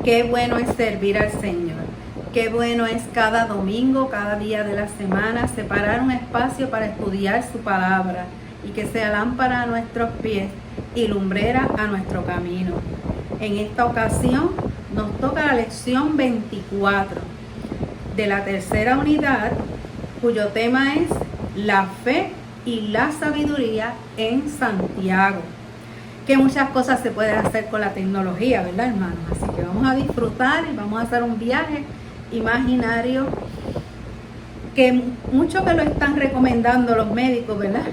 Qué bueno es servir al Señor. Qué bueno es cada domingo, cada día de la semana, separar un espacio para estudiar su palabra y que sea lámpara a nuestros pies y lumbrera a nuestro camino. En esta ocasión nos toca la lección 24 de la tercera unidad, cuyo tema es la fe y la sabiduría en Santiago. Que muchas cosas se pueden hacer con la tecnología, ¿verdad, hermanos? Así que vamos a disfrutar y vamos a hacer un viaje imaginario que mucho que lo están recomendando los médicos, ¿verdad?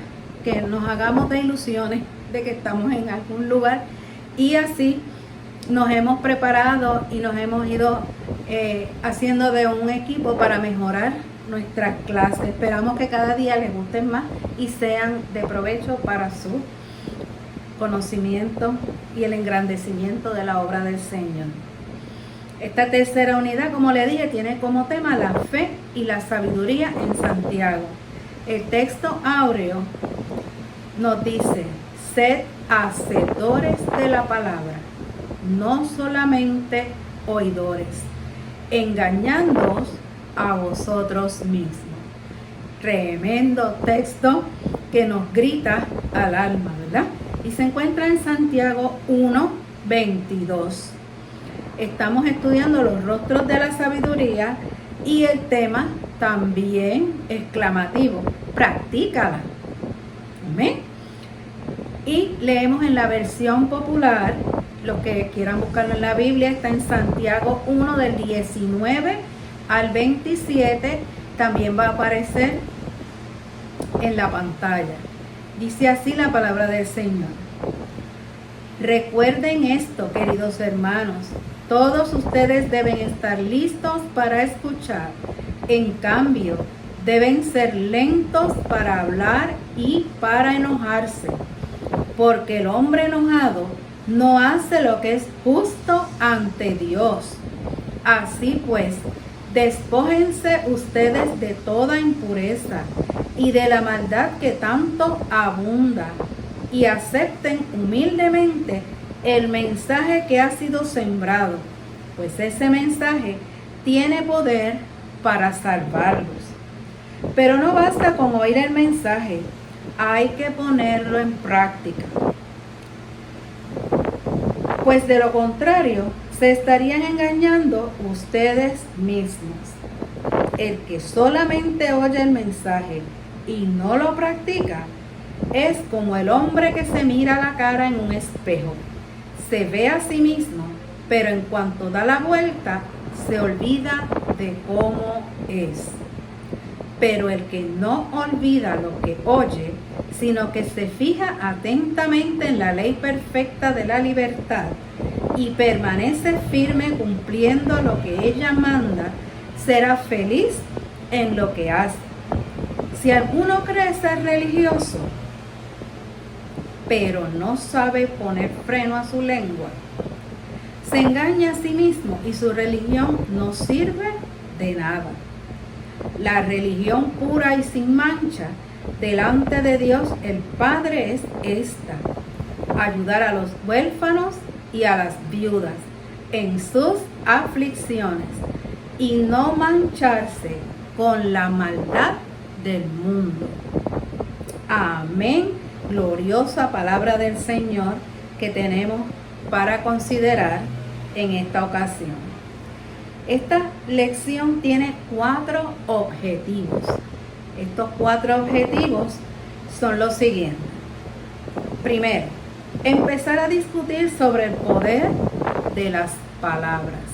Que nos hagamos de ilusiones de que estamos en algún lugar y así nos hemos preparado y nos hemos ido haciendo de un equipo para mejorar nuestras clases. Esperamos que cada día les gusten más y sean de provecho para su conocimiento y el engrandecimiento de la obra del Señor. Esta tercera unidad, como le dije, tiene como tema la fe y la sabiduría en Santiago. El texto áureo nos dice: sed hacedores de la palabra, no solamente oidores, engañándoos a vosotros mismos. Tremendo texto que nos grita al alma, ¿verdad? Y se encuentra en Santiago 1:22. Estamos estudiando los rostros de la sabiduría y el tema también exclamativo: practícala. ¿Amén? Y leemos en la versión popular. Los que quieran buscarlo en la Biblia, está en Santiago 1 del 19 al 27. También va a aparecer en la pantalla. Dice así la palabra del Señor: recuerden esto, queridos hermanos, todos ustedes deben estar listos para escuchar. En cambio, deben ser lentos para hablar y para enojarse, porque el hombre enojado no hace lo que es justo ante Dios. Así pues, despójense ustedes de toda impureza y de la maldad que tanto abunda, y acepten humildemente el mensaje que ha sido sembrado, pues ese mensaje tiene poder para salvarlos. Pero no basta con oír el mensaje, hay que ponerlo en práctica, pues de lo contrario se estarían engañando ustedes mismos. El que solamente oye el mensaje y no lo practica es como el hombre que se mira la cara en un espejo. Se ve a sí mismo, pero en cuanto da la vuelta, se olvida de cómo es. Pero el que no olvida lo que oye, sino que se fija atentamente en la ley perfecta de la libertad y permanece firme cumpliendo lo que ella manda, será feliz en lo que hace. Si alguno cree ser religioso, pero no sabe poner freno a su lengua, se engaña a sí mismo y su religión no sirve de nada. La religión pura y sin mancha delante de Dios el Padre es esta: ayudar a los huérfanos y a las viudas en sus aflicciones y no mancharse con la maldad del mundo. Amén. Gloriosa palabra del Señor que tenemos para considerar en esta ocasión. Esta lección tiene 4 objetivos. Estos 4 objetivos son los siguientes. Primero, empezar a discutir sobre el poder de las palabras.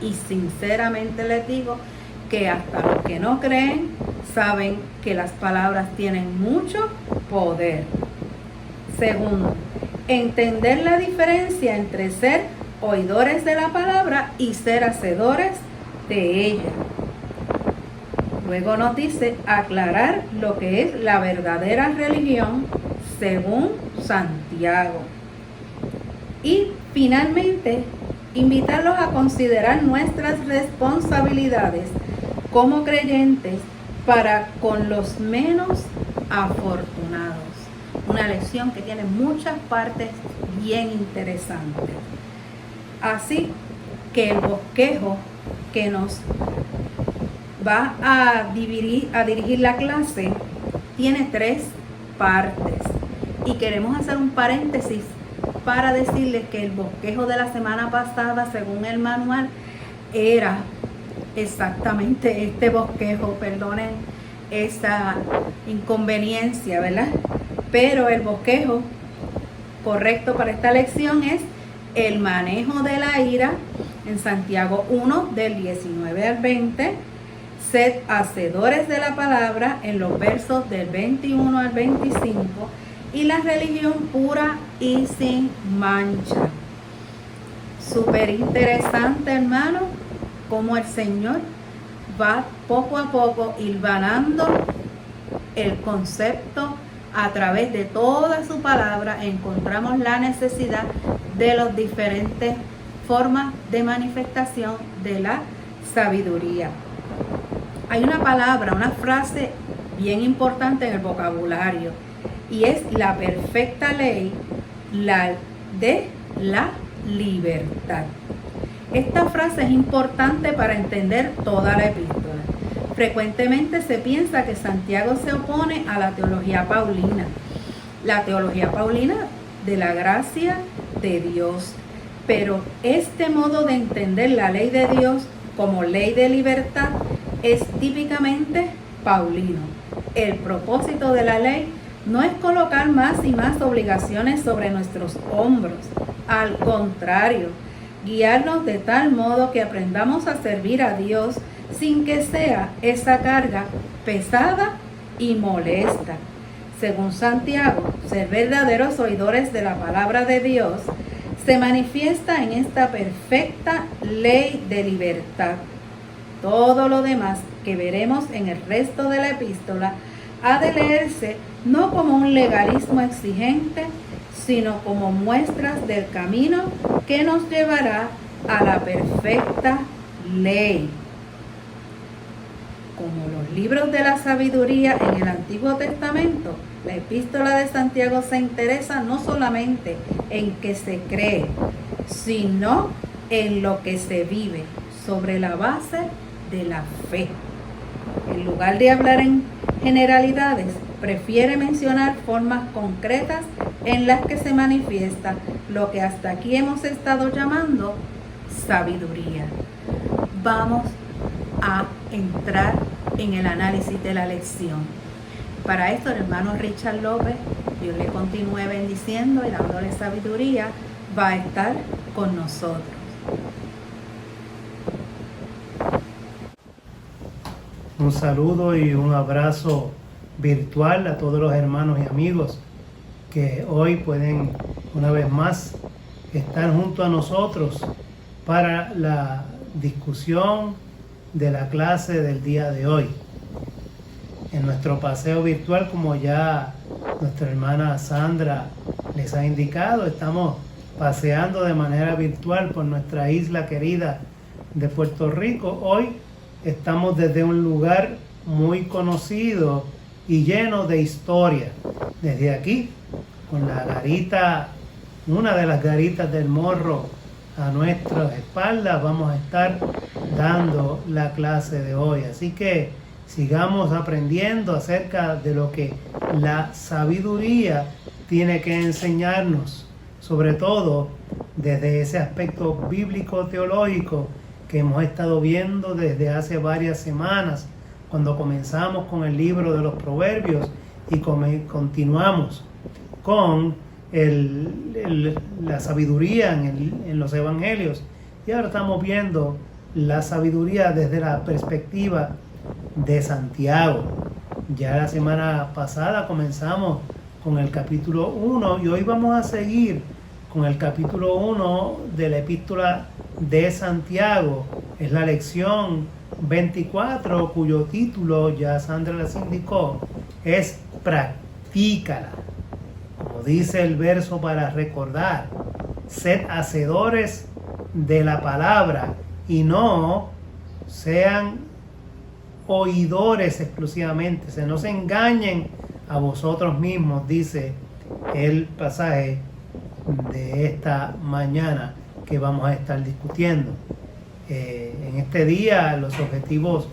Y sinceramente les digo que hasta los que no creen saben que las palabras tienen mucho poder. Segundo, entender la diferencia entre ser oidores de la palabra y ser hacedores de ella. Luego nos dice aclarar lo que es la verdadera religión según Santiago. Y finalmente, invitarlos a considerar nuestras responsabilidades como creyentes para con los menos afortunados. Una lección que tiene muchas partes bien interesantes. Así que el bosquejo que nos va a dirigir la clase tiene 3 partes. Y queremos hacer un paréntesis para decirles que el bosquejo de la semana pasada, según el manual, era exactamente este bosquejo, perdonen esa inconveniencia, ¿verdad? Pero el bosquejo correcto para esta lección es el manejo de la ira en Santiago 1 del 19 al 20, sed hacedores de la palabra en los versos del 21 al 25 y la religión pura y sin mancha. Súper interesante, hermano, cómo el Señor va poco a poco hilvanando el concepto a través de toda su palabra. Encontramos la necesidad de las diferentes formas de manifestación de la sabiduría. Hay una palabra, una frase bien importante en el vocabulario y es la perfecta ley de la libertad. Esta frase es importante para entender toda la epístola. Frecuentemente se piensa que Santiago se opone a la teología paulina. La teología paulina de la gracia de Dios. Pero este modo de entender la ley de Dios como ley de libertad es típicamente paulino. El propósito de la ley no es colocar más y más obligaciones sobre nuestros hombros. Al contrario, guiarnos de tal modo que aprendamos a servir a Dios sin que sea esa carga pesada y molesta. Según Santiago, ser verdaderos oidores de la palabra de Dios se manifiesta en esta perfecta ley de libertad. Todo lo demás que veremos en el resto de la epístola ha de leerse no como un legalismo exigente, sino como muestras del camino que nos llevará a la perfecta ley. Como los libros de la sabiduría en el Antiguo Testamento, la epístola de Santiago se interesa no solamente en que se cree, sino en lo que se vive, sobre la base de la fe. En lugar de hablar en generalidades, prefiere mencionar formas concretas en las que se manifiesta lo que hasta aquí hemos estado llamando sabiduría. Vamos a entrar en el análisis de la lección. Para esto el hermano Richard López, Dios le continúe bendiciendo y dándole sabiduría, va a estar con nosotros. Un saludo y un abrazo virtual a todos los hermanos y amigos que hoy pueden una vez más estar junto a nosotros para la discusión de la clase del día de hoy. En nuestro paseo virtual, como ya nuestra hermana Sandra les ha indicado, estamos paseando de manera virtual por nuestra isla querida de Puerto Rico. Hoy estamos desde un lugar muy conocido y lleno de historia. Desde aquí, con la garita, una de las garitas del Morro a nuestras espaldas, vamos a estar dando la clase de hoy. Así que sigamos aprendiendo acerca de lo que la sabiduría tiene que enseñarnos, sobre todo desde ese aspecto bíblico-teológico que hemos estado viendo desde hace varias semanas, cuando comenzamos con el libro de los Proverbios y continuamos con la sabiduría en los Evangelios. Y ahora estamos viendo la sabiduría desde la perspectiva de Santiago. Ya la semana pasada comenzamos con el capítulo 1 y hoy vamos a seguir con el capítulo 1 de la epístola de Santiago. Es la lección 24, cuyo título ya Sandra les indicó, es Practícala. Como dice el verso para recordar, sed hacedores de la palabra y no sean oidores exclusivamente, no se engañen a vosotros mismos, dice el pasaje de esta mañana que vamos a estar discutiendo. En este día los objetivos,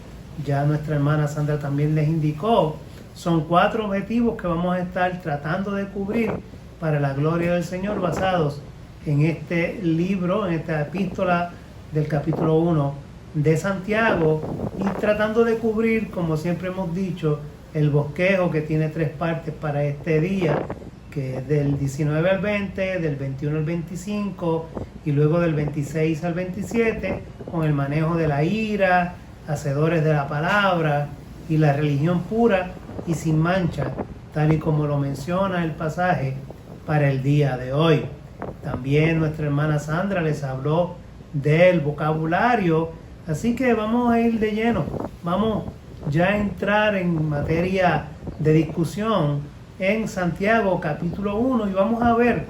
ya nuestra hermana Sandra también les indicó, son 4 objetivos que vamos a estar tratando de cubrir para la gloria del Señor, basados en este libro, en esta epístola del capítulo 1 de Santiago, y tratando de cubrir, como siempre hemos dicho, el bosquejo que tiene 3 partes para este día, que es del 19 al 20, del 21 al 25 y luego del 26 al 27, con el manejo de la ira, hacedores de la palabra y la religión pura y sin mancha, tal y como lo menciona el pasaje para el día de hoy. También nuestra hermana Sandra les habló del vocabulario, así que vamos a ir de lleno, vamos ya a entrar en materia de discusión en Santiago capítulo 1 y vamos a ver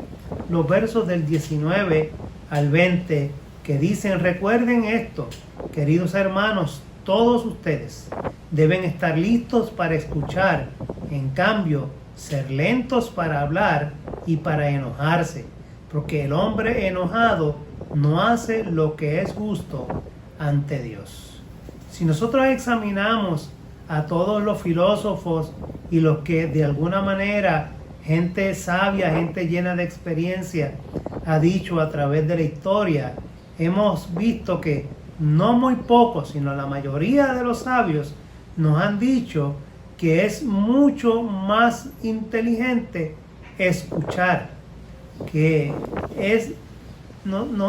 los versos del 19 al 20 que dicen: recuerden esto, queridos hermanos, todos ustedes deben estar listos para escuchar, en cambio, ser lentos para hablar y para enojarse, porque el hombre enojado no hace lo que es justo ante Dios. Si nosotros examinamos a todos los filósofos y los que de alguna manera, gente sabia, gente llena de experiencia, ha dicho a través de la historia, hemos visto que no muy pocos, sino la mayoría de los sabios nos han dicho que es mucho más inteligente escuchar, que es,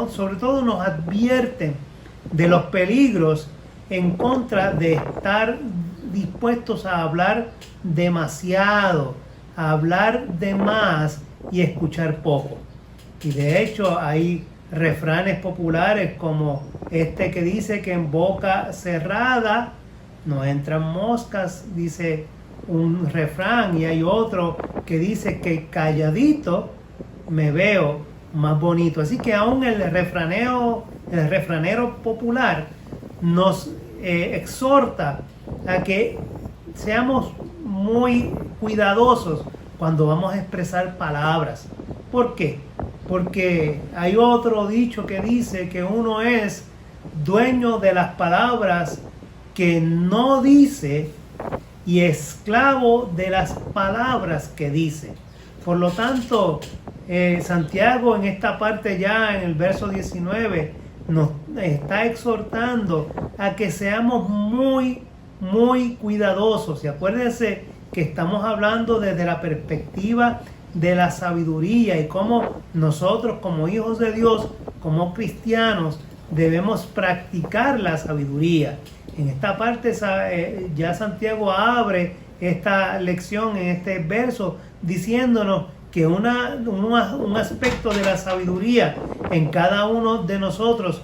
sobre todo nos advierten de los peligros en contra de estar dispuestos a hablar demasiado, a hablar de más y escuchar poco. Y de hecho hay refranes populares como este que dice que en boca cerrada no entran moscas, dice un refrán, y hay otro que dice que calladito me veo más bonito. Así que aún el refranero popular nos exhorta a que seamos muy cuidadosos cuando vamos a expresar palabras. ¿Por qué? Porque hay otro dicho que dice que uno es dueño de las palabras que no dice y esclavo de las palabras que dice. Por lo tanto, Santiago en esta parte ya en el verso 19 nos está exhortando a que seamos muy cuidadosos. Y acuérdense que estamos hablando desde la perspectiva de la sabiduría y cómo nosotros como hijos de Dios, como cristianos, debemos practicar la sabiduría. En esta parte ya Santiago abre esta lección en este verso diciéndonos que un aspecto de la sabiduría en cada uno de nosotros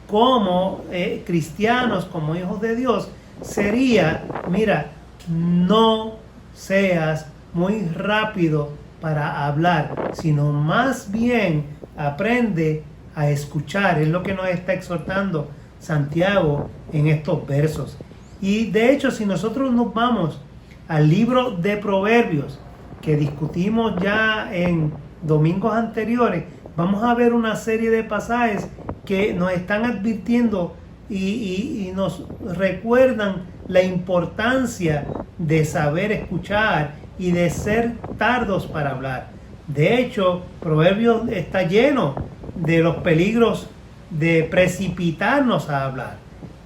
como cristianos, como hijos de Dios, sería, mira, no seas muy rápido para hablar, sino más bien aprende a escuchar. Es lo que nos está exhortando Santiago en estos versos. Y de hecho, si nosotros nos vamos al libro de Proverbios, que discutimos ya en domingos anteriores, vamos a ver una serie de pasajes que nos están advirtiendo y nos recuerdan la importancia de saber escuchar y de ser tardos para hablar. De hecho, Proverbios está lleno de los peligros de precipitarnos a hablar.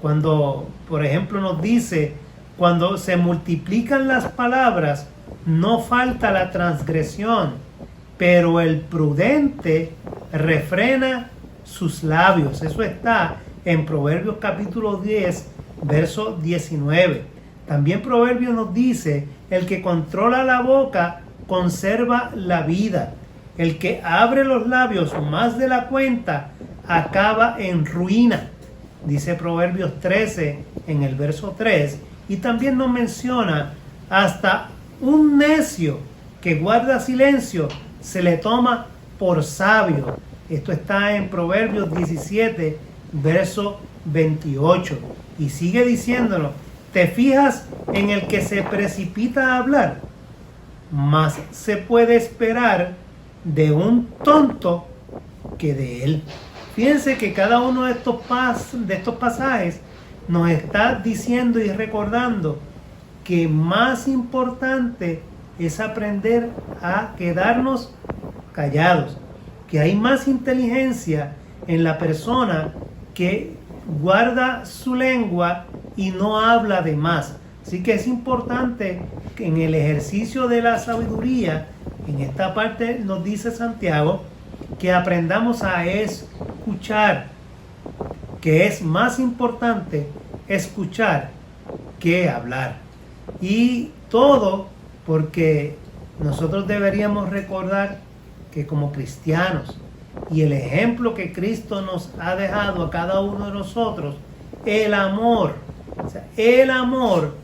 Cuando, por ejemplo, nos dice, cuando se multiplican las palabras, no falta la transgresión, pero el prudente refrena sus labios. Eso está en Proverbios capítulo 10, verso 19. También Proverbios nos dice, el que controla la boca conserva la vida. El que abre los labios más de la cuenta acaba en ruina. Dice Proverbios 13 en el verso 3. Y también nos menciona hasta un necio que guarda silencio se le toma por sabio. Esto está en Proverbios 17, verso 28. Y sigue diciéndonos, ¿te fijas en el que se precipita a hablar? Más se puede esperar de un tonto que de él. Fíjense que cada uno de estos pasajes nos está diciendo y recordando que más importante es aprender a quedarnos callados, que hay más inteligencia en la persona que guarda su lengua y no habla de más. Así que es importante que en el ejercicio de la sabiduría, en esta parte nos dice Santiago, que aprendamos a escuchar, que es más importante escuchar que hablar. Y todo porque nosotros deberíamos recordar que como cristianos, y el ejemplo que Cristo nos ha dejado a cada uno de nosotros, el amor, el amor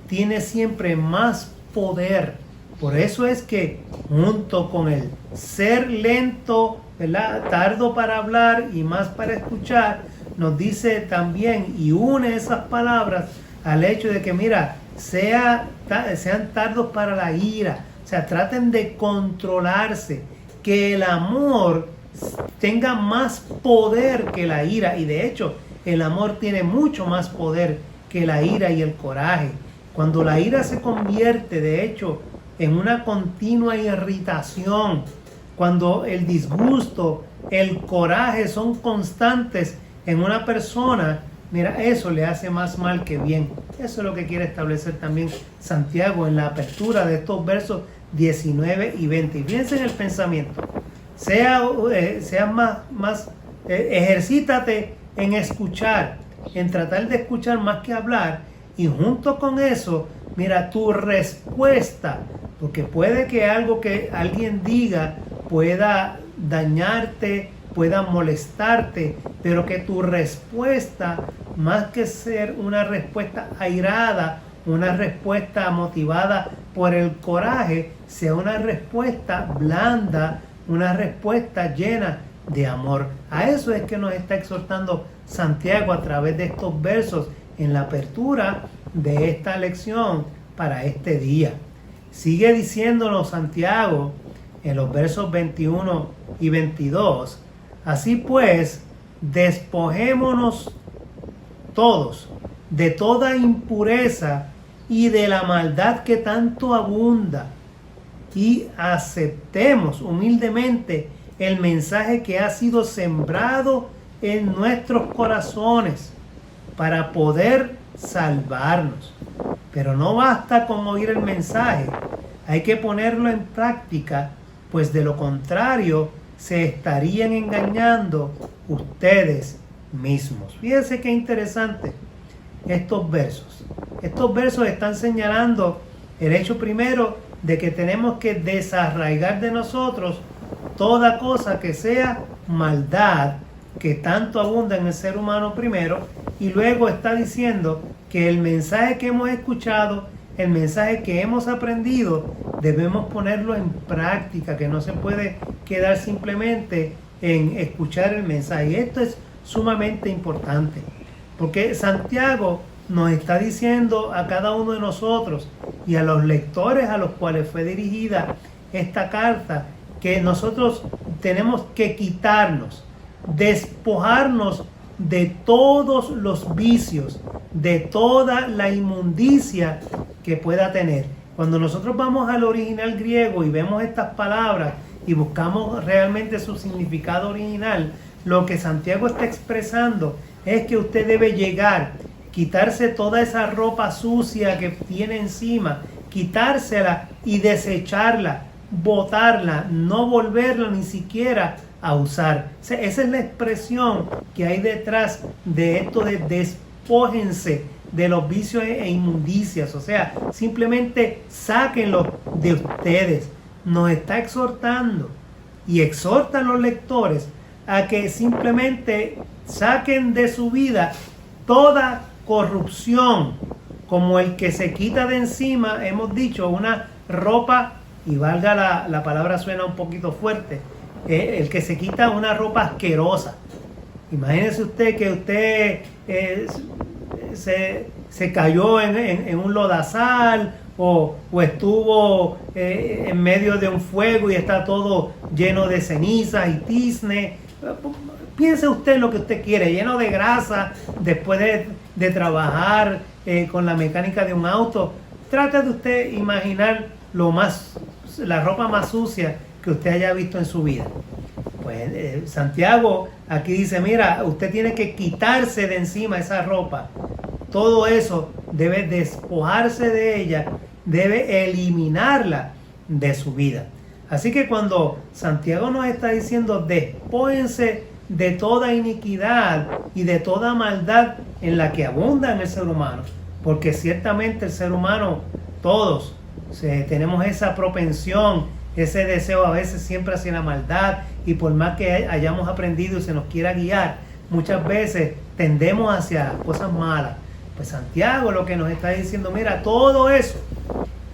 tiene siempre más poder. Por eso es que junto con el ser lento, ¿verdad?, tardo para hablar y más para escuchar, nos dice también y une esas palabras al hecho de que, mira, sean tardos para la ira, o sea, traten de controlarse, que el amor tenga más poder que la ira, y de hecho el amor tiene mucho más poder que la ira y el coraje. Cuando la ira se convierte, de hecho, en una continua irritación, cuando el disgusto, el coraje son constantes en una persona, mira, eso le hace más mal que bien. Eso es lo que quiere establecer también Santiago en la apertura de estos versos 19 y 20. Y fíjense en el pensamiento. Ejercítate en escuchar, en tratar de escuchar más que hablar, y junto con eso, mira, tu respuesta, porque puede que algo que alguien diga pueda dañarte, pueda molestarte, pero que tu respuesta, más que ser una respuesta airada, una respuesta motivada por el coraje, sea una respuesta blanda, una respuesta llena de amor. A eso es que nos está exhortando Santiago a través de estos versos en la apertura de esta lección para este día. Sigue diciéndonos Santiago en los versos 21 y 22. Así pues, despojémonos todos de toda impureza y de la maldad que tanto abunda, y aceptemos humildemente el mensaje que ha sido sembrado en nuestros corazones para poder salvarnos. Pero no basta con oír el mensaje, hay que ponerlo en práctica, pues de lo contrario se estarían engañando ustedes mismos. Fíjense qué interesante estos versos. Estos versos están señalando el hecho primero de que tenemos que desarraigar de nosotros toda cosa que sea maldad, que tanto abunda en el ser humano primero, y luego está diciendo que el mensaje que hemos escuchado, el mensaje que hemos aprendido, debemos ponerlo en práctica, que no se puede quedar simplemente en escuchar el mensaje. Y esto es sumamente importante, porque Santiago nos está diciendo a cada uno de nosotros y a los lectores a los cuales fue dirigida esta carta, que nosotros tenemos que quitarnos, despojarnos de todos los vicios, de toda la inmundicia que pueda tener. Cuando nosotros vamos al original griego y vemos estas palabras y buscamos realmente su significado original, lo que Santiago está expresando es que usted debe llegar, quitarse toda esa ropa sucia que tiene encima, quitársela y desecharla, botarla, no volverla ni siquiera a usar. Esa es la expresión que hay detrás de esto de despójense de los vicios e inmundicias. O sea, simplemente sáquenlo de ustedes. Nos está exhortando y exhorta a los lectores a que simplemente saquen de su vida toda corrupción, como el que se quita de encima, hemos dicho, una ropa, y valga la palabra, suena un poquito fuerte, el que se quita una ropa asquerosa. Imagínese usted que usted se cayó en un lodazal o estuvo en medio de un fuego y está todo lleno de cenizas y tizne. Piense usted lo que usted quiere, lleno de grasa, después de trabajar con la mecánica de un auto. Trate de usted imaginar la ropa más sucia que usted haya visto en su vida. Pues Santiago aquí dice, mira, usted tiene que quitarse de encima esa ropa. Todo eso debe despojarse de ella, debe eliminarla de su vida. Así que cuando Santiago nos está diciendo, despójense de toda iniquidad y de toda maldad en la que abunda en el ser humano, porque ciertamente el ser humano, todos, tenemos esa propensión, ese deseo a veces siempre hacia la maldad, y por más que hayamos aprendido y se nos quiera guiar, muchas veces tendemos hacia cosas malas. Pues Santiago lo que nos está diciendo, mira, todo eso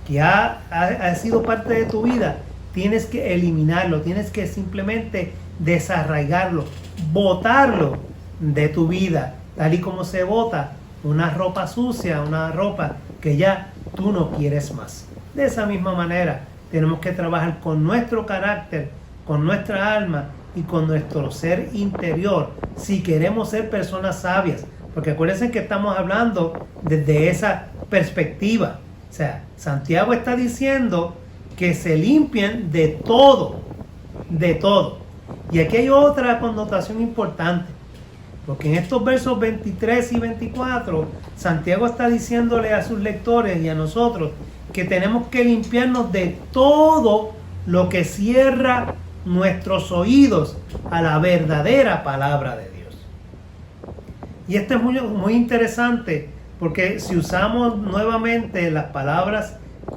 que ha sido parte de tu vida, tienes que eliminarlo, tienes que simplemente desarraigarlo, botarlo de tu vida, tal y como se bota una ropa sucia, una ropa que ya tú no quieres más. De esa misma manera, tenemos que trabajar con nuestro carácter, con nuestra alma y con nuestro ser interior, si queremos ser personas sabias. Porque acuérdense que estamos hablando desde esa perspectiva. O sea, Santiago está diciendo que se limpien de todo, de todo. Y aquí hay otra connotación importante, porque en estos versos 23 y 24, Santiago está diciéndole a sus lectores y a nosotros que tenemos que limpiarnos de todo lo que cierra nuestros oídos a la verdadera palabra de Dios. Y esto es muy interesante, porque si usamos nuevamente las palabras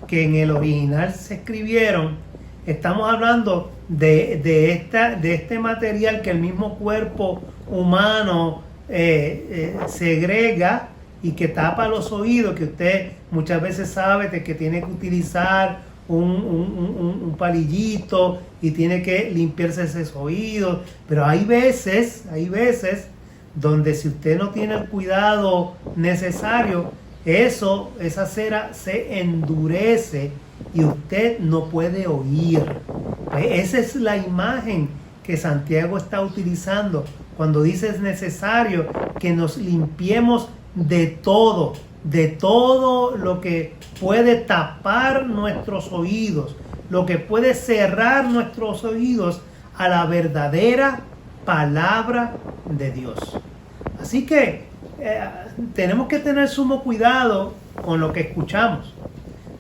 que en el original se escribieron, estamos hablando de este material que el mismo cuerpo humano segrega y que tapa los oídos, que usted muchas veces sabe de que tiene que utilizar un palillito y tiene que limpiarse esos oídos. Pero hay veces donde si usted no tiene el cuidado necesario, esa cera se endurece y usted no puede oír. Esa es la imagen que Santiago está utilizando cuando dice es necesario que nos limpiemos de todo lo que puede tapar nuestros oídos, lo que puede cerrar nuestros oídos a la verdadera palabra de Dios. Así que tenemos que tener sumo cuidado con lo que escuchamos.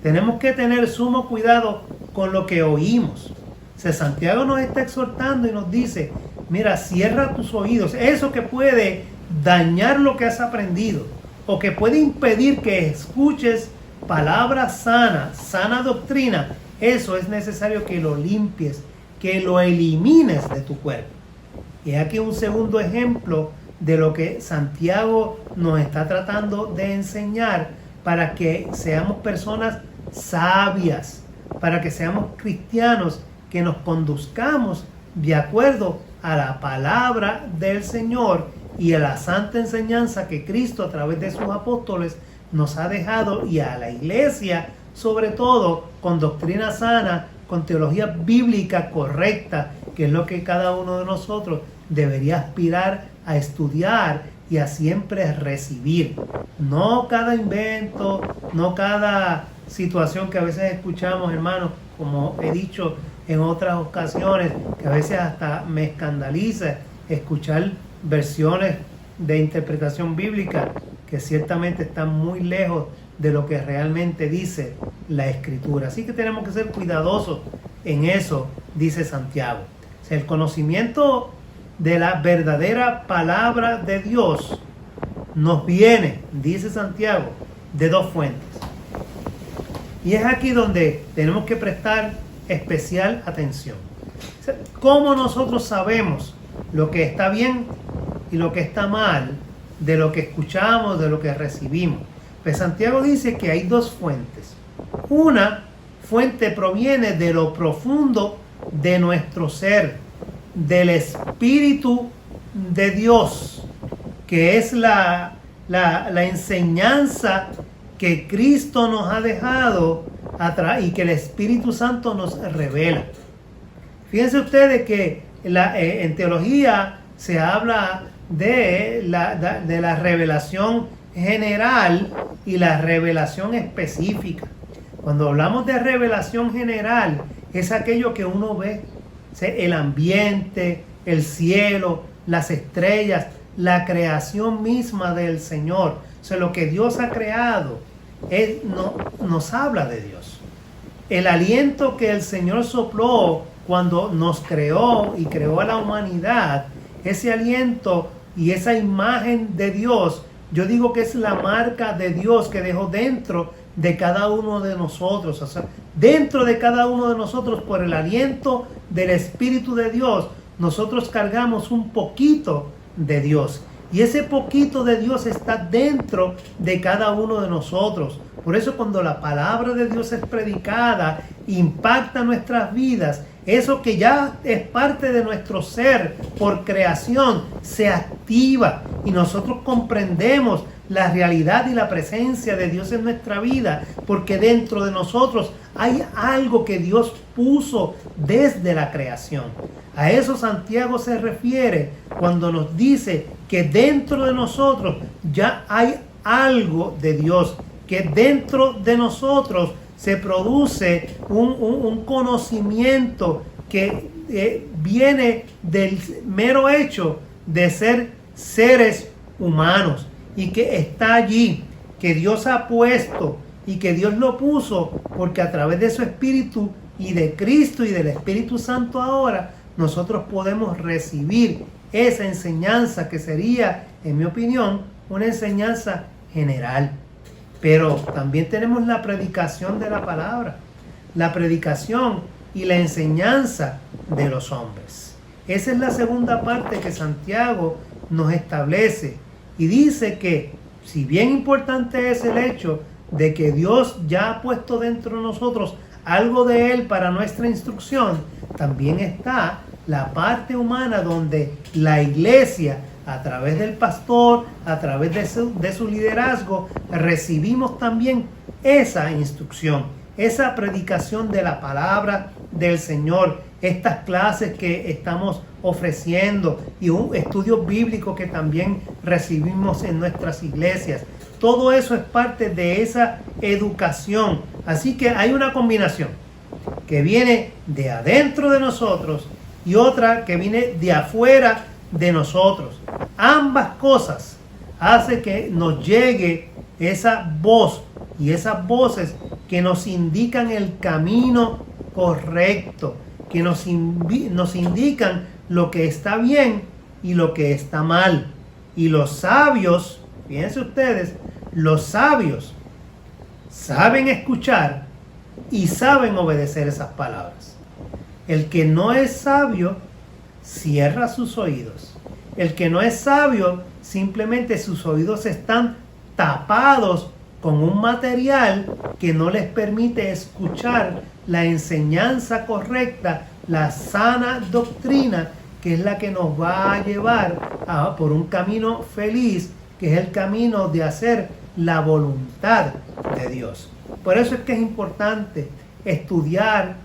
Tenemos que tener sumo cuidado con lo que oímos. O sea, Santiago nos está exhortando y nos dice, mira, cierra tus oídos. Eso que puede dañar lo que has aprendido o que puede impedir que escuches palabra sana doctrina, eso es necesario que lo limpies, que lo elimines de tu cuerpo. Y aquí un segundo ejemplo de lo que Santiago nos está tratando de enseñar para que seamos personas sabias, para que seamos cristianos, que nos conduzcamos de acuerdo a la palabra del Señor y a la santa enseñanza que Cristo a través de sus apóstoles nos ha dejado, y a la iglesia sobre todo, con doctrina sana, con teología bíblica correcta, que es lo que cada uno de nosotros debería aspirar a estudiar y a siempre recibir. No cada invento, no cada situación que a veces escuchamos, hermanos, como he dicho en otras ocasiones, que a veces hasta me escandaliza escuchar versiones de interpretación bíblica que ciertamente están muy lejos de lo que realmente dice la Escritura. Así que tenemos que ser cuidadosos en eso, dice Santiago. O sea, el conocimiento de la verdadera palabra de Dios nos viene, dice Santiago, de dos fuentes. Y es aquí donde tenemos que prestar especial atención. O sea, ¿cómo nosotros sabemos lo que está bien y lo que está mal de lo que escuchamos, de lo que recibimos? Pues Santiago dice que hay dos fuentes. Una fuente proviene de lo profundo de nuestro ser, del Espíritu de Dios, que es la enseñanza que Cristo nos ha dejado y que el Espíritu Santo nos revela. Fíjense ustedes que en teología se habla de la revelación general y la revelación específica. Cuando hablamos de revelación general, es aquello que uno ve, el ambiente, el cielo, las estrellas, la creación misma del Señor. O sea, lo que Dios ha creado nos habla de Dios. El aliento que el Señor sopló cuando nos creó y creó a la humanidad, ese aliento y esa imagen de Dios, yo digo que es la marca de Dios que dejó dentro de cada uno de nosotros. O sea, dentro de cada uno de nosotros, por el aliento del Espíritu de Dios, nosotros cargamos un poquito de Dios. Y ese poquito de Dios está dentro de cada uno de nosotros. Por eso cuando la palabra de Dios es predicada, impacta nuestras vidas. Eso que ya es parte de nuestro ser por creación se activa y nosotros comprendemos la realidad y la presencia de Dios en nuestra vida, porque dentro de nosotros hay algo que Dios puso desde la creación. A eso Santiago se refiere cuando nos dice que dentro de nosotros ya hay algo de Dios, que dentro de nosotros se produce un conocimiento que viene del mero hecho de ser seres humanos y que está allí, que Dios ha puesto y que Dios lo puso porque a través de su Espíritu y de Cristo y del Espíritu Santo ahora nosotros podemos recibir esa enseñanza que sería, en mi opinión, una enseñanza general. Pero también tenemos la predicación de la palabra, la predicación y la enseñanza de los hombres. Esa es la segunda parte que Santiago nos establece y dice que, si bien importante es el hecho de que Dios ya ha puesto dentro de nosotros algo de Él para nuestra instrucción, también está la parte humana donde la iglesia, a través del pastor, a través de su liderazgo, recibimos también esa instrucción, esa predicación de la palabra del Señor, estas clases que estamos ofreciendo y un estudio bíblico que también recibimos en nuestras iglesias. Todo eso es parte de esa educación. Así que hay una combinación que viene de adentro de nosotros y otra que viene de afuera de nosotros. Ambas cosas hacen que nos llegue esa voz y esas voces que nos indican el camino correcto, que nos indican lo que está bien y lo que está mal. Y los sabios, fíjense ustedes, los sabios saben escuchar y saben obedecer esas palabras. El que no es sabio cierra sus oídos. El que no es sabio, simplemente sus oídos están tapados con un material que no les permite escuchar la enseñanza correcta, la sana doctrina, que es la que nos va a llevar por un camino feliz, que es el camino de hacer la voluntad de Dios. Por eso es que es importante estudiar,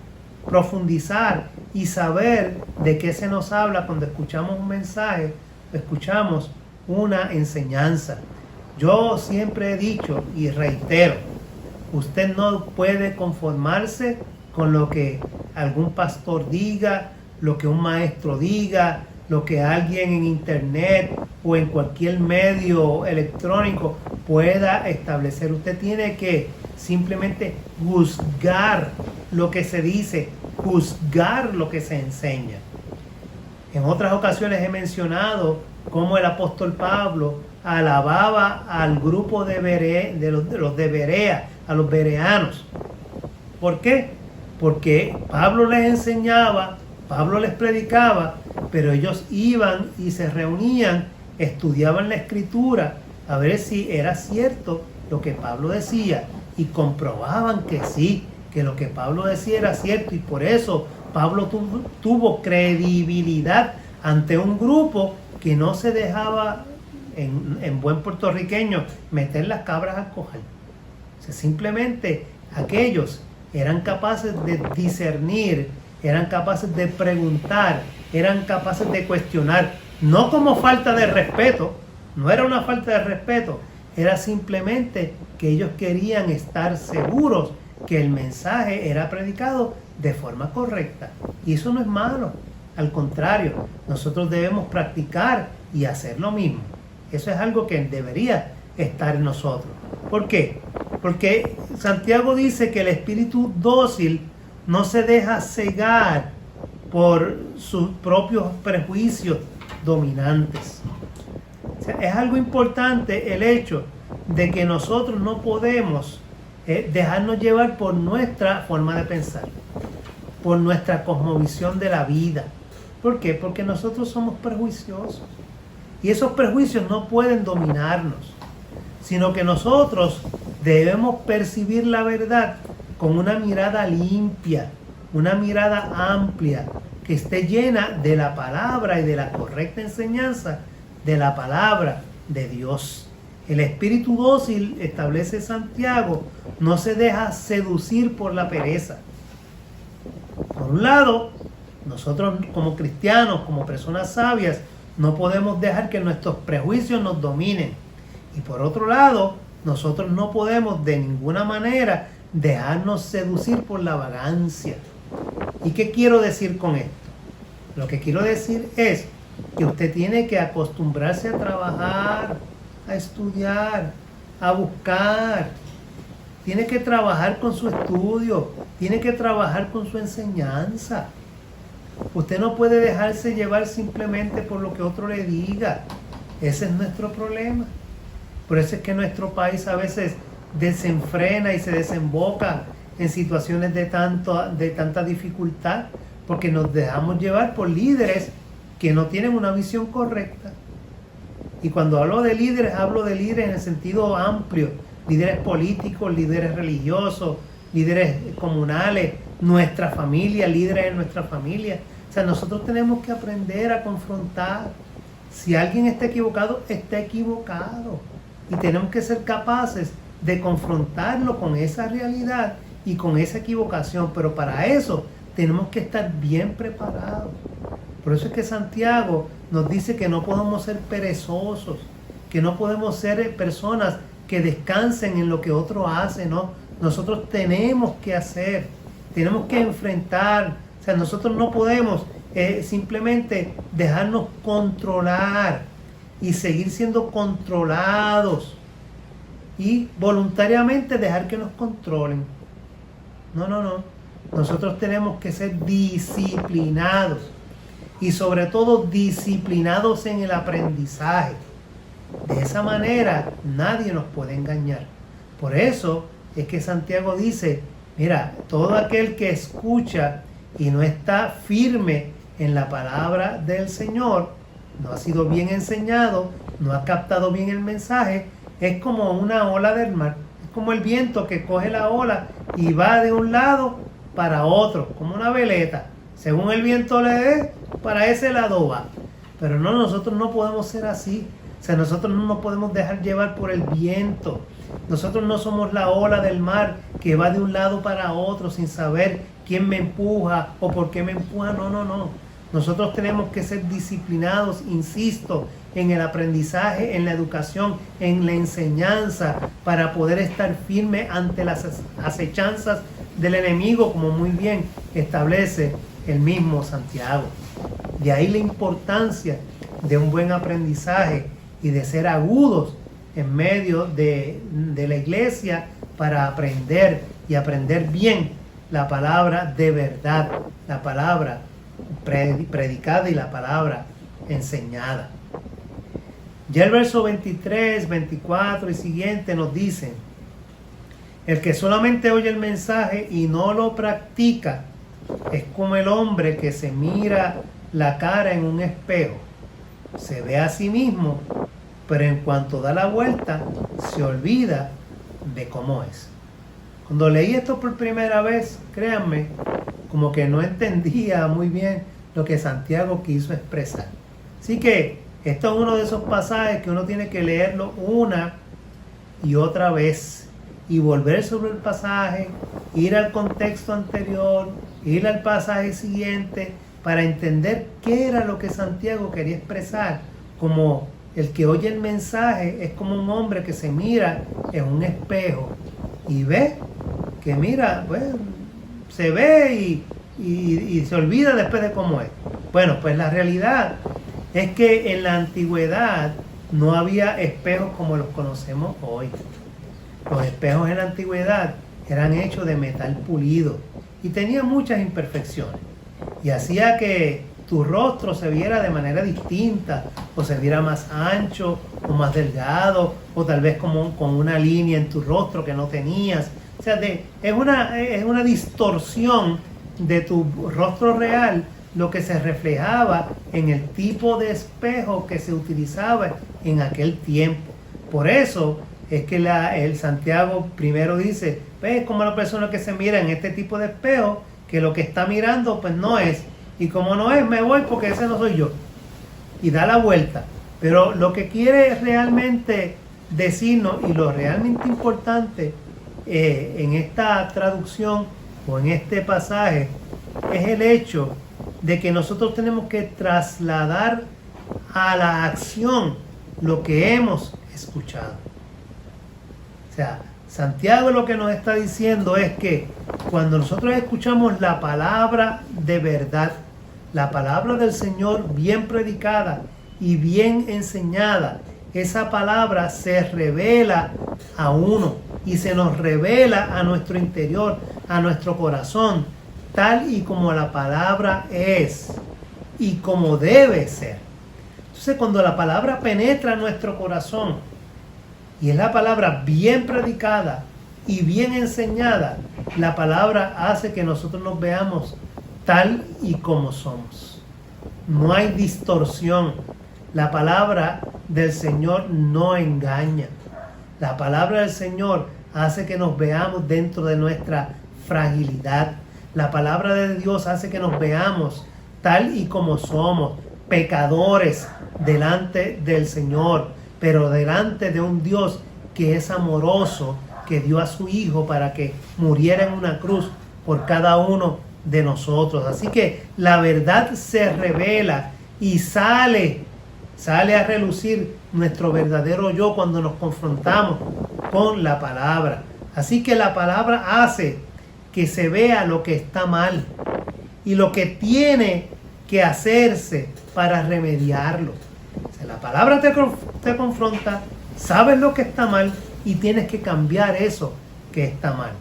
profundizar y saber de qué se nos habla cuando escuchamos un mensaje, escuchamos una enseñanza. Yo siempre he dicho y reitero, usted no puede conformarse con lo que algún pastor diga, lo que un maestro diga, lo que alguien en internet o en cualquier medio electrónico pueda establecer. Usted tiene que simplemente juzgar lo que se dice, juzgar lo que se enseña. En otras ocasiones he mencionado cómo el apóstol Pablo alababa al grupo de los de Berea, a los bereanos. ¿Por qué? Porque Pablo les enseñaba, Pablo les predicaba, pero ellos iban y se reunían, estudiaban la escritura a ver si era cierto lo que Pablo decía y comprobaban que sí, que lo que Pablo decía era cierto, y por eso Pablo tuvo credibilidad ante un grupo que no se dejaba, en buen puertorriqueño, meter las cabras al corral. O sea, simplemente aquellos eran capaces de discernir, eran capaces de preguntar, eran capaces de cuestionar. No como falta de respeto, no era una falta de respeto, era simplemente que ellos querían estar seguros que el mensaje era predicado de forma correcta. Y eso no es malo, al contrario, nosotros debemos practicar y hacer lo mismo. Eso es algo que debería estar en nosotros. ¿Por qué? Porque Santiago dice que el espíritu dócil no se deja cegar por sus propios prejuicios dominantes. O sea, es algo importante el hecho de que nosotros no podemos dejarnos llevar por nuestra forma de pensar, por nuestra cosmovisión de la vida. ¿Por qué? Porque nosotros somos prejuiciosos y esos prejuicios no pueden dominarnos, sino que nosotros debemos percibir la verdad con una mirada limpia, una mirada amplia, que esté llena de la palabra y de la correcta enseñanza de la palabra de Dios. El espíritu dócil, establece Santiago, no se deja seducir por la pereza. Por un lado, nosotros como cristianos, como personas sabias, no podemos dejar que nuestros prejuicios nos dominen. Y por otro lado, nosotros no podemos de ninguna manera dejarnos seducir por la vagancia. ¿Y qué quiero decir con esto? Lo que quiero decir es que usted tiene que acostumbrarse a trabajar, a estudiar, a buscar. Tiene que trabajar con su estudio, tiene que trabajar con su enseñanza. Usted no puede dejarse llevar simplemente por lo que otro le diga. Ese es nuestro problema. Por eso es que nuestro país a veces desenfrena y se desemboca en situaciones de tanta dificultad, porque nos dejamos llevar por líderes que no tienen una visión correcta. Y cuando hablo de líderes en el sentido amplio, líderes políticos, líderes religiosos, líderes comunales, nuestra familia, líderes en nuestra familia. O sea, nosotros tenemos que aprender a confrontar. Si alguien está equivocado, está equivocado. Y tenemos que ser capaces de confrontarlo con esa realidad y con esa equivocación. Pero para eso tenemos que estar bien preparados. Por eso es que Santiago nos dice que no podemos ser perezosos, que no podemos ser personas que descansen en lo que otro hace, ¿no? Nosotros tenemos que hacer, tenemos que enfrentar. O sea, nosotros no podemos simplemente dejarnos controlar y seguir siendo controlados y voluntariamente dejar que nos controlen. No. Nosotros tenemos que ser disciplinados y sobre todo disciplinados en el aprendizaje. De esa manera nadie nos puede engañar. Por eso es que Santiago dice, mira, todo aquel que escucha y no está firme en la palabra del Señor, no ha sido bien enseñado, no ha captado bien el mensaje, es como una ola del mar, es como el viento que coge la ola y va de un lado para otro, como una veleta. Según el viento le dé, para ese lado va. Pero no, nosotros no podemos ser así. O sea, nosotros no nos podemos dejar llevar por el viento. Nosotros no somos la ola del mar que va de un lado para otro sin saber quién me empuja o por qué me empuja. No. Nosotros tenemos que ser disciplinados, insisto, en el aprendizaje, en la educación, en la enseñanza, para poder estar firme ante las acechanzas del enemigo, como muy bien establece el mismo Santiago. De ahí la importancia de un buen aprendizaje y de ser agudos en medio de la iglesia para aprender y aprender bien la palabra de verdad, la palabra predicada y la palabra enseñada. Ya el verso 23, 24 y siguiente nos dicen: el que solamente oye el mensaje y no lo practica es como el hombre que se mira la cara en un espejo. Se ve a sí mismo, pero en cuanto da la vuelta, se olvida de cómo es. Cuando leí esto por primera vez, créanme, como que no entendía muy bien lo que Santiago quiso expresar. Así que esto es uno de esos pasajes que uno tiene que leerlo una y otra vez y volver sobre el pasaje, ir al contexto anterior, ir al pasaje siguiente, para entender qué era lo que Santiago quería expresar, como el que oye el mensaje es como un hombre que se mira en un espejo y ve que mira, pues, se ve y se olvida después de cómo es. Bueno, pues la realidad es que en la antigüedad no había espejos como los conocemos hoy. Los espejos en la antigüedad eran hechos de metal pulido y tenían muchas imperfecciones y hacía que tu rostro se viera de manera distinta o se viera más ancho o más delgado o tal vez como con una línea en tu rostro que no tenías. O sea, es una distorsión de tu rostro real lo que se reflejaba en el tipo de espejo que se utilizaba en aquel tiempo. Por eso es que el Santiago primero dice, ves como la persona que se mira en este tipo de espejo, que lo que está mirando pues no es, y como no es, me voy porque ese no soy yo, y da la vuelta. Pero lo que quiere realmente decirnos, y lo realmente importante en esta traducción o en este pasaje, es el hecho de que nosotros tenemos que trasladar a la acción lo que hemos escuchado. O sea, Santiago lo que nos está diciendo es que cuando nosotros escuchamos la palabra de verdad, la palabra del Señor bien predicada y bien enseñada, esa palabra se revela a uno y se nos revela a nuestro interior, a nuestro corazón, tal y como la palabra es y como debe ser. Entonces, cuando la palabra penetra en nuestro corazón y es la palabra bien predicada y bien enseñada, la palabra hace que nosotros nos veamos tal y como somos. No hay distorsión. La palabra del Señor no engaña. La palabra del Señor hace que nos veamos dentro de nuestra fragilidad. La palabra de Dios hace que nos veamos tal y como somos, pecadores delante del Señor, pero delante de un Dios que es amoroso, que dio a su Hijo para que muriera en una cruz por cada uno de nosotros. Así que la verdad se revela y sale a relucir nuestro verdadero yo cuando nos confrontamos con la palabra. Así que la palabra hace que se vea lo que está mal y lo que tiene que hacerse para remediarlo. O sea, la palabra te confronta, sabes lo que está mal y tienes que cambiar eso que está mal.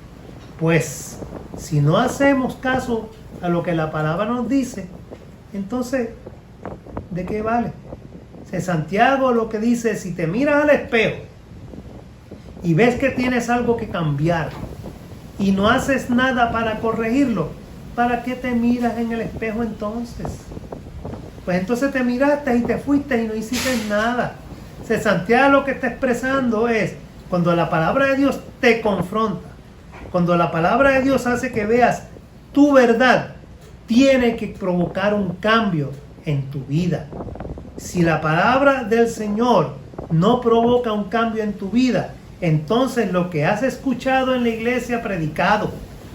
Pues si no hacemos caso a lo que la palabra nos dice, entonces, ¿de qué vale? O sea, Santiago lo que dice es, si te miras al espejo y ves que tienes algo que cambiar y no haces nada para corregirlo, ¿para qué te miras en el espejo entonces? Pues entonces te miraste y te fuiste y no hiciste nada. O sea, Santiago lo que está expresando es, cuando la palabra de Dios te confronta, cuando la palabra de Dios hace que veas tu verdad, tiene que provocar un cambio en tu vida. Si la palabra del Señor no provoca un cambio en tu vida, entonces lo que has escuchado en la iglesia predicado,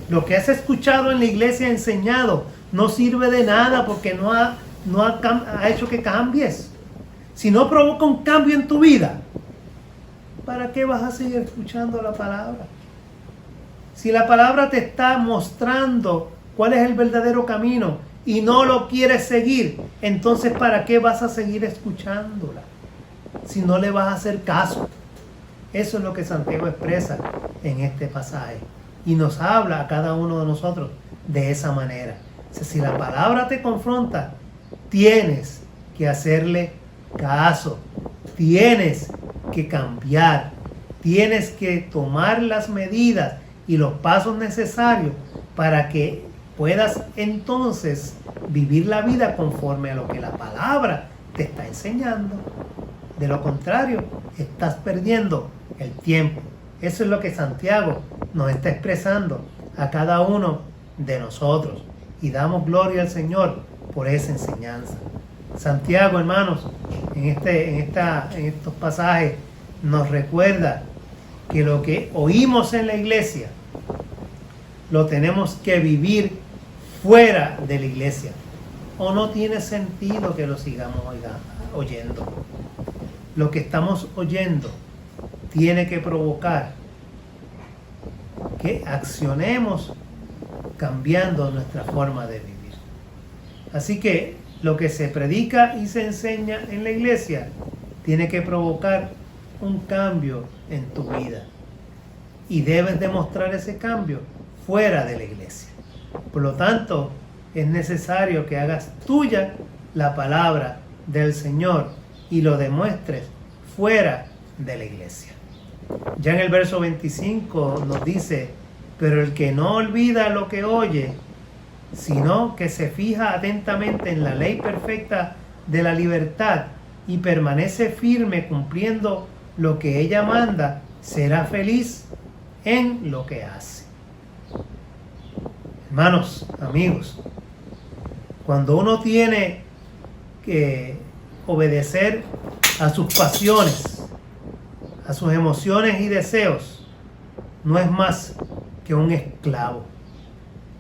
lo que has escuchado en la iglesia enseñado, no sirve de nada porque no ha hecho que cambies. Si no provoca un cambio en tu vida, ¿para qué vas a seguir escuchando la palabra? Si la palabra te está mostrando cuál es el verdadero camino y no lo quieres seguir, entonces ¿para qué vas a seguir escuchándola? Si no le vas a hacer caso. Eso es lo que Santiago expresa en este pasaje. Y nos habla a cada uno de nosotros de esa manera. O sea, si la palabra te confronta, tienes que hacerle caso. Tienes que cambiar. Tienes que tomar las medidas y los pasos necesarios para que puedas entonces vivir la vida conforme a lo que la palabra te está enseñando. De lo contrario, estás perdiendo el tiempo. Eso es lo que Santiago nos está expresando a cada uno de nosotros. Y damos gloria al Señor por esa enseñanza. Santiago, hermanos, en estos pasajes nos recuerda que lo que oímos en la iglesia lo tenemos que vivir fuera de la iglesia. o no tiene sentido que lo sigamos oyendo. Lo que estamos oyendo tiene que provocar que accionemos cambiando nuestra forma de vivir. Así que lo que se predica y se enseña en la iglesia tiene que provocar un cambio en tu vida. Y debes demostrar ese cambio fuera de la iglesia. Por lo tanto, es necesario que hagas tuya la palabra del Señor y lo demuestres fuera de la iglesia. Ya en el verso 25 nos dice: pero el que no olvida lo que oye, sino que se fija atentamente en la ley perfecta de la libertad y permanece firme cumpliendo lo que ella manda, será feliz en lo que hace. Hermanos, amigos, cuando uno tiene que obedecer a sus pasiones, a sus emociones y deseos, no es más que un esclavo.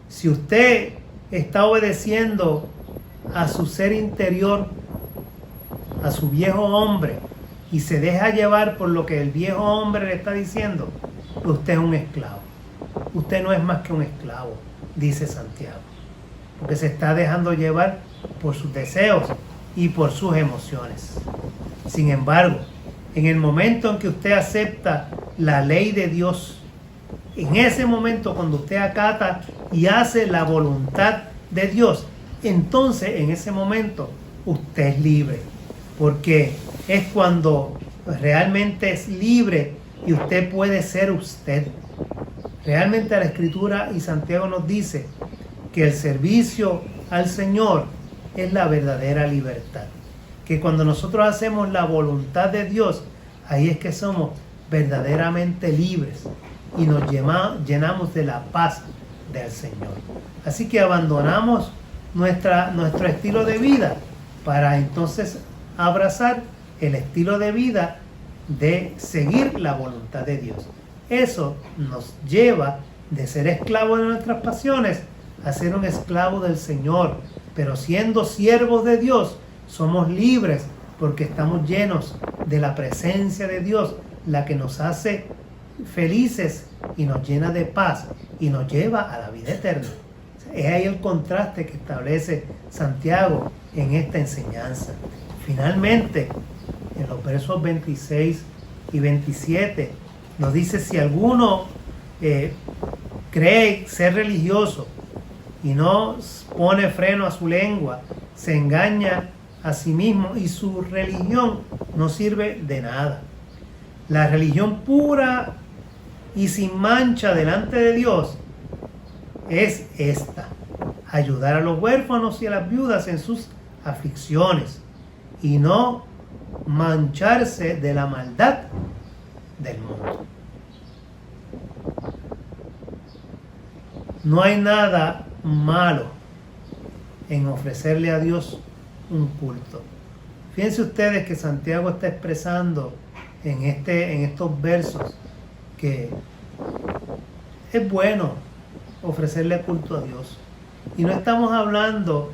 Si usted está obedeciendo a su ser interior, a su viejo hombre, y se deja llevar por lo que el viejo hombre le está diciendo, usted es un esclavo. Usted no es más que un esclavo, dice Santiago, porque se está dejando llevar por sus deseos y por sus emociones. Sin embargo, en el momento en que usted acepta la ley de Dios, en ese momento cuando usted acata y hace la voluntad de Dios, entonces en ese momento usted es libre, porque es cuando realmente es libre y usted puede ser usted. Realmente la Escritura y Santiago nos dice que el servicio al Señor es la verdadera libertad, que cuando nosotros hacemos la voluntad de Dios, ahí es que somos verdaderamente libres y nos llenamos de la paz del Señor. Así que abandonamos nuestro estilo de vida para entonces abrazar el estilo de vida de seguir la voluntad de Dios. Eso nos lleva de ser esclavos de nuestras pasiones a ser un esclavo del Señor, pero siendo siervos de Dios somos libres porque estamos llenos de la presencia de Dios, la que nos hace felices y nos llena de paz y nos lleva a la vida eterna. Es ahí el contraste que establece Santiago en esta enseñanza. Finalmente, en los versos 26 y 27, nos dice: si alguno cree ser religioso y no pone freno a su lengua, se engaña a sí mismo y su religión no sirve de nada. La religión pura y sin mancha delante de Dios es esta: ayudar a los huérfanos y a las viudas en sus aflicciones y no mancharse de la maldad del mundo. No hay nada malo en ofrecerle a Dios un culto. Fíjense ustedes que Santiago está expresando en estos versos que es bueno ofrecerle culto a Dios. Y no estamos hablando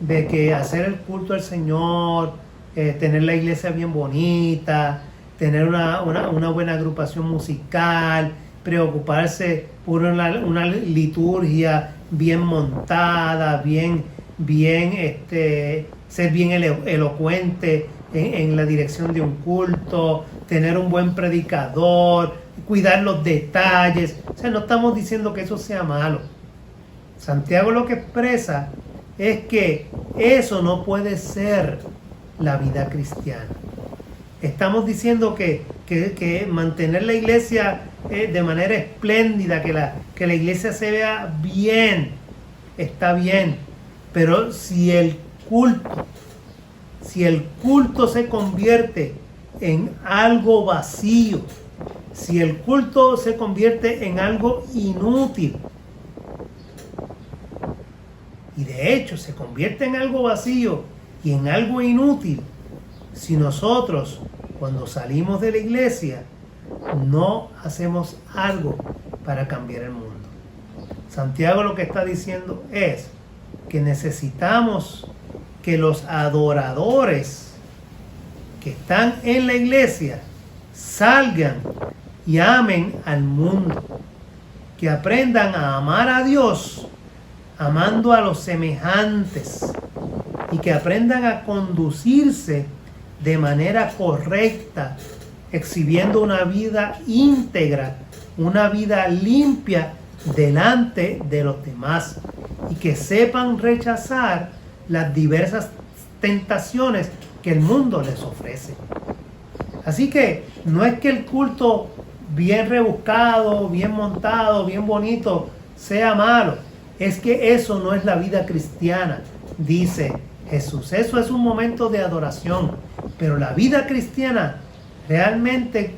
de que hacer el culto al Señor, tener la iglesia bien bonita, tener una buena agrupación musical, preocuparse por una liturgia bien montada, ser bien elocuente en la dirección de un culto, tener un buen predicador, cuidar los detalles. O sea, no estamos diciendo que eso sea malo. Santiago lo que expresa es que eso no puede ser la vida cristiana. Estamos diciendo que mantener la iglesia de manera espléndida, que la iglesia se vea bien, está bien, pero si el culto se convierte en algo vacío, si el culto se convierte en algo inútil, y de hecho se convierte en algo vacío y en algo inútil, si nosotros cuando salimos de la iglesia no hacemos algo para cambiar el mundo. Santiago lo que está diciendo es que necesitamos que los adoradores que están en la iglesia salgan y amen al mundo, que aprendan a amar a Dios amando a los semejantes y que aprendan a conducirse de manera correcta, exhibiendo una vida íntegra, una vida limpia delante de los demás, y que sepan rechazar las diversas tentaciones que el mundo les ofrece. Así que no es que el culto bien rebuscado, bien montado, bien bonito sea malo, es que eso no es la vida cristiana, dice Jesús. Eso es un momento de adoración, pero la vida cristiana realmente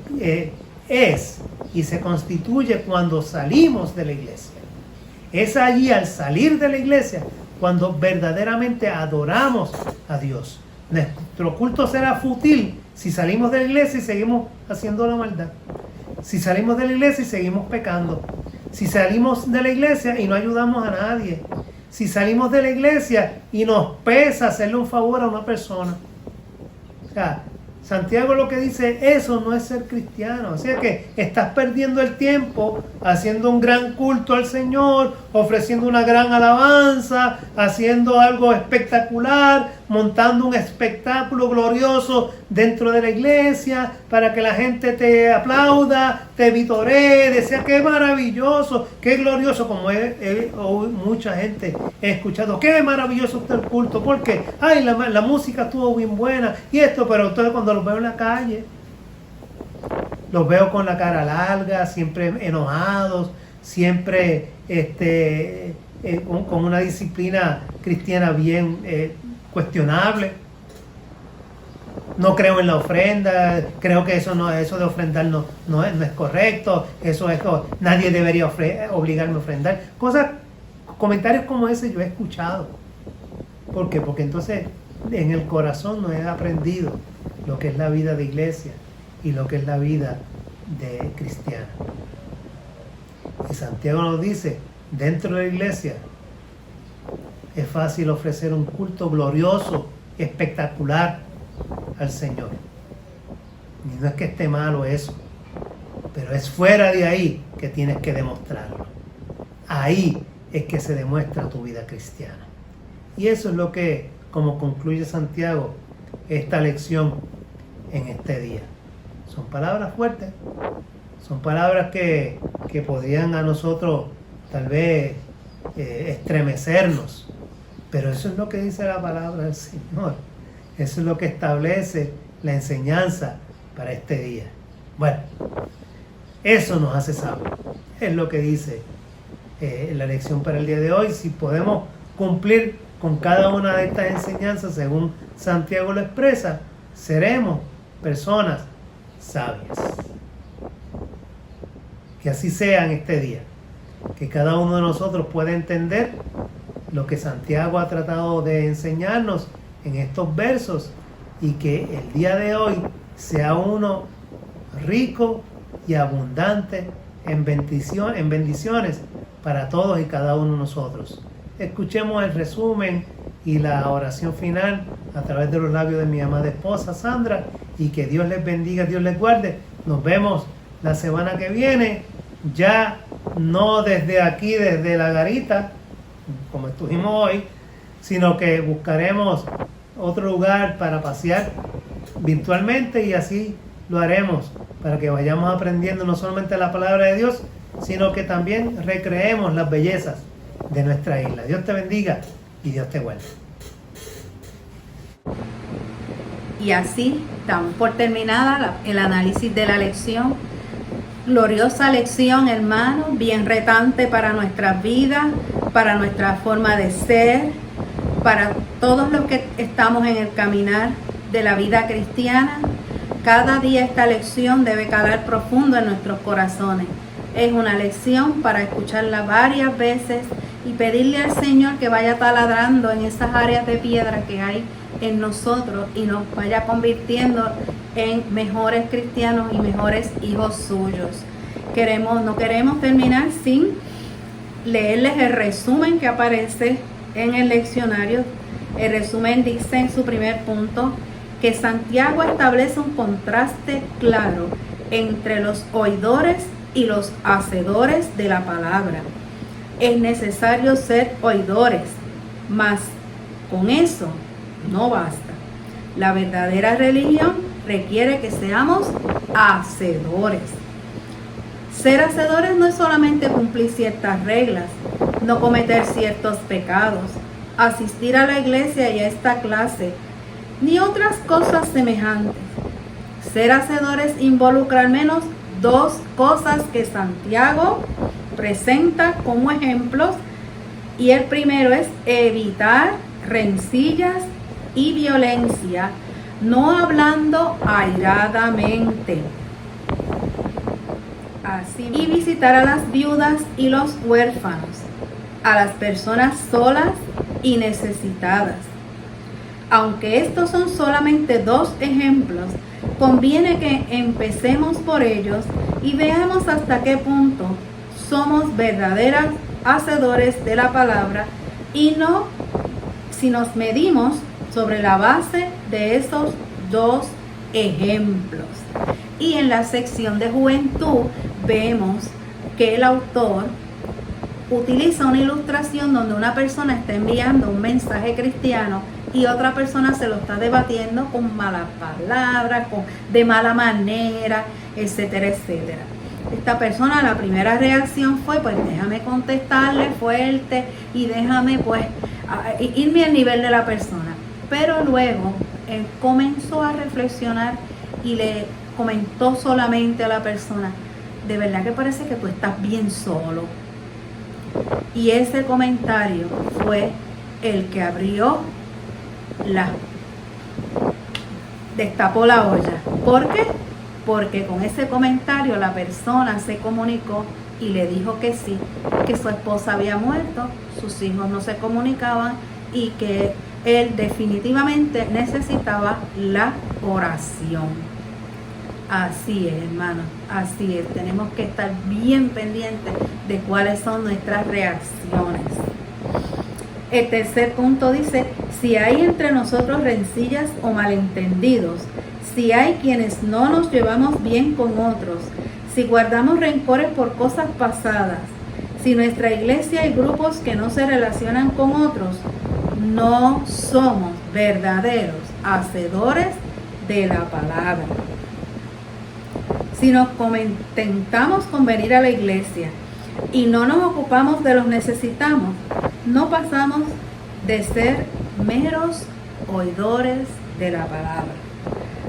es y se constituye cuando salimos de la iglesia. Es allí, al salir de la iglesia, cuando verdaderamente adoramos a Dios. Nuestro culto será fútil si salimos de la iglesia y seguimos haciendo la maldad. Si salimos de la iglesia y seguimos pecando. Si salimos de la iglesia y no ayudamos a nadie. Si salimos de la iglesia y nos pesa hacerle un favor a una persona. O sea, Santiago lo que dice, eso no es ser cristiano. Así que estás perdiendo el tiempo haciendo un gran culto al Señor, ofreciendo una gran alabanza, haciendo algo espectacular, montando un espectáculo glorioso dentro de la iglesia para que la gente te aplauda, te vitoree, decía qué maravilloso, qué glorioso, como mucha gente he escuchado, qué maravilloso está el culto, porque ay, la música estuvo bien buena y esto, pero entonces cuando los veo en la calle, los veo con la cara larga, siempre enojados, siempre con una disciplina cristiana bien cuestionable. No creo en la ofrenda, creo que eso de ofrendar no es correcto, nadie debería obligarme a ofrendar. Comentarios como ese yo he escuchado. ¿Por qué? Porque entonces en el corazón no he aprendido lo que es la vida de iglesia y lo que es la vida de cristiana. Y Santiago nos dice, dentro de la iglesia es fácil ofrecer un culto glorioso, espectacular al Señor. Y no es que esté malo eso, pero es fuera de ahí que tienes que demostrarlo. Ahí es que se demuestra tu vida cristiana. Y eso es lo que, como concluye Santiago, esta lección en este día. Son palabras fuertes, son palabras que podrían a nosotros tal vez estremecernos, pero eso es lo que dice la palabra del Señor. Eso es lo que establece la enseñanza para este día. Bueno, eso nos hace sabios. Es lo que dice la lección para el día de hoy. Si podemos cumplir con cada una de estas enseñanzas según Santiago lo expresa, seremos personas sabias. Que así sea en este día. Que cada uno de nosotros pueda entender lo que Santiago ha tratado de enseñarnos en estos versos, y que el día de hoy sea uno rico y abundante en bendiciones para todos y cada uno de nosotros. Escuchemos el resumen y la oración final a través de los labios de mi amada esposa Sandra, y que Dios les bendiga, Dios les guarde. Nos vemos la semana que viene, ya no desde aquí, desde la garita, como estuvimos hoy, sino que buscaremos otro lugar para pasear virtualmente, y así lo haremos para que vayamos aprendiendo no solamente la palabra de Dios, sino que también recreemos las bellezas de nuestra isla. Dios te bendiga y Dios te guarde. Y así damos por terminada el análisis de la lección. Gloriosa lección, hermano, bien retante para nuestras vidas, para nuestra forma de ser, para todos los que estamos en el caminar de la vida cristiana. Cada día esta lección debe calar profundo en nuestros corazones. Es una lección para escucharla varias veces y pedirle al Señor que vaya taladrando en esas áreas de piedra que hay en nosotros y nos vaya convirtiendo en mejores cristianos y mejores hijos suyos. No queremos terminar sin leerles el resumen que aparece en el leccionario, el resumen dice en su primer punto que Santiago establece un contraste claro entre los oidores y los hacedores de la palabra. Es necesario ser oidores, mas con eso no basta. La verdadera religión requiere que seamos hacedores. Ser hacedores no es solamente cumplir ciertas reglas, no cometer ciertos pecados, asistir a la iglesia y a esta clase, ni otras cosas semejantes. Ser hacedores involucra al menos dos cosas que Santiago presenta como ejemplos, y el primero es evitar rencillas y violencia, no hablando airadamente. Así, y visitar a las viudas y los huérfanos, a las personas solas y necesitadas. Aunque estos son solamente dos ejemplos, conviene que empecemos por ellos y veamos hasta qué punto somos verdaderos hacedores de la palabra, y no si nos medimos sobre la base de esos dos ejemplos. Y en la sección de juventud vemos que el autor utiliza una ilustración donde una persona está enviando un mensaje cristiano y otra persona se lo está debatiendo con malas palabras, de mala manera, etcétera, etcétera. Esta persona, la primera reacción fue, pues déjame contestarle fuerte y déjame pues irme al nivel de la persona. Pero luego él comenzó a reflexionar y le comentó solamente a la persona: de verdad que parece que tú estás bien solo. Y ese comentario fue el que destapó la olla. ¿Por qué? Porque con ese comentario la persona se comunicó y le dijo que sí, que su esposa había muerto, sus hijos no se comunicaban y que él definitivamente necesitaba la oración. Así es, hermano, así es. Tenemos que estar bien pendientes de cuáles son nuestras reacciones. El tercer punto dice: si hay entre nosotros rencillas o malentendidos, si hay quienes no nos llevamos bien con otros, si guardamos rencores por cosas pasadas, si en nuestra iglesia hay grupos que no se relacionan con otros, no somos verdaderos hacedores de la palabra. Si nos contentamos con venir a la iglesia y no nos ocupamos de los necesitados, no pasamos de ser meros oidores de la palabra.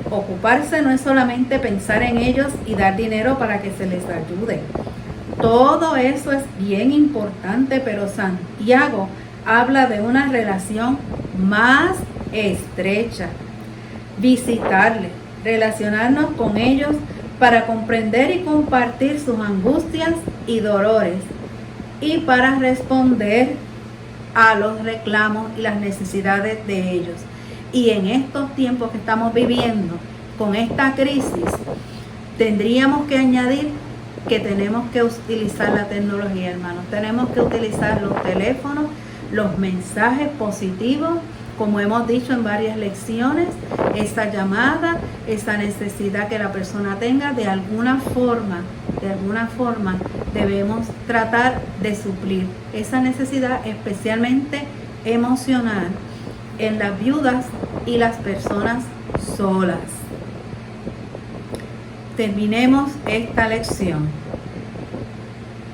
Ocuparse no es solamente pensar en ellos y dar dinero para que se les ayude. Todo eso es bien importante, pero Santiago habla de una relación más estrecha. Visitarles, relacionarnos con ellos para comprender y compartir sus angustias y dolores, y para responder a los reclamos y las necesidades de ellos. Y en estos tiempos que estamos viviendo, con esta crisis, tendríamos que añadir que tenemos que utilizar la tecnología, hermanos. Tenemos que utilizar los teléfonos, los mensajes positivos, como hemos dicho en varias lecciones, esa llamada, esa necesidad que la persona tenga, de alguna forma debemos tratar de suplir esa necesidad, especialmente emocional, en las viudas y las personas solas. Terminemos esta lección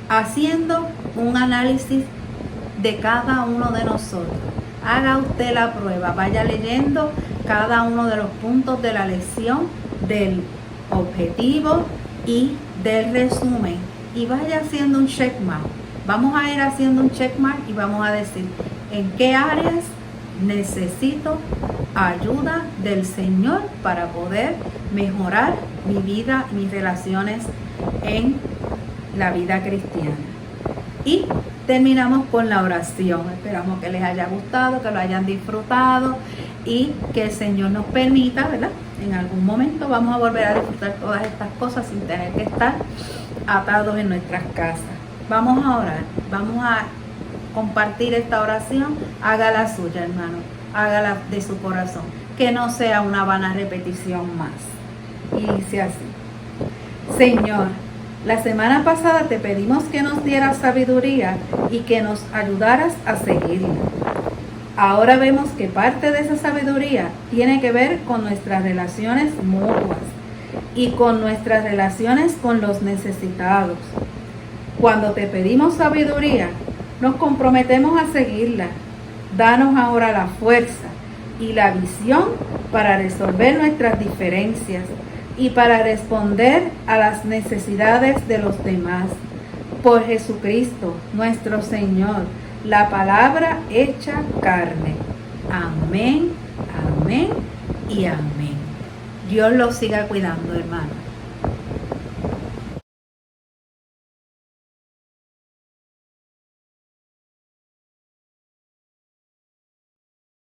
haciendo un análisis de cada uno de nosotros. Haga usted la prueba, vaya leyendo cada uno de los puntos de la lección, del objetivo y del resumen, y vaya haciendo un checkmark. Vamos a ir haciendo un checkmark y vamos a decir en qué áreas necesito ayuda del Señor para poder mejorar mi vida, mis relaciones en la vida cristiana. Y terminamos con la oración. Esperamos que les haya gustado, que lo hayan disfrutado y que el Señor nos permita, ¿verdad? En algún momento vamos a volver a disfrutar todas estas cosas sin tener que estar atados en nuestras casas. Vamos a orar, vamos a compartir esta oración, haga la suya, hermano. Hágala de su corazón. Que no sea una vana repetición más. Y dice así: Señor, la semana pasada te pedimos que nos dieras sabiduría y que nos ayudaras a seguirla. Ahora vemos que parte de esa sabiduría tiene que ver con nuestras relaciones mutuas y con nuestras relaciones con los necesitados. Cuando te pedimos sabiduría, nos comprometemos a seguirla. Danos ahora la fuerza y la visión para resolver nuestras diferencias y para responder a las necesidades de los demás. Por Jesucristo, nuestro Señor, la palabra hecha carne. Amén, amén y amén. Dios los siga cuidando, hermanos.